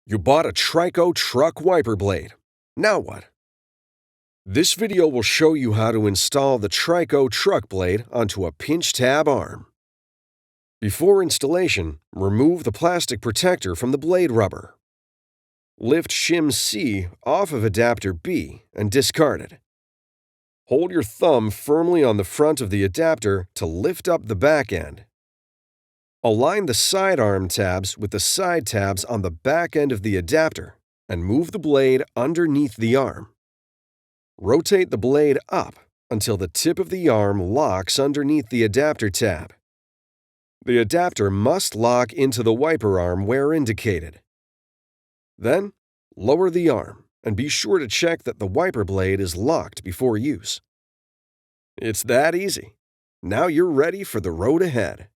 You bought a TRICO truck wiper blade. Now what? This video will show you how to install the TRICO truck blade onto a pinch tab arm. Before installation, remove the plastic protector from the blade rubber. Lift shim C off of adapter B and discard it. Hold your thumb firmly on the front of the adapter to lift up the back end. Align the side arm tabs with the side tabs on the back end of the adapter and move the blade underneath the arm. Rotate the blade up until the tip of the arm locks underneath the adapter tab. The adapter must lock into the wiper arm where indicated. Then, lower the arm and be sure to check that the wiper blade is locked before use. It's that easy. Now you're ready for the road ahead.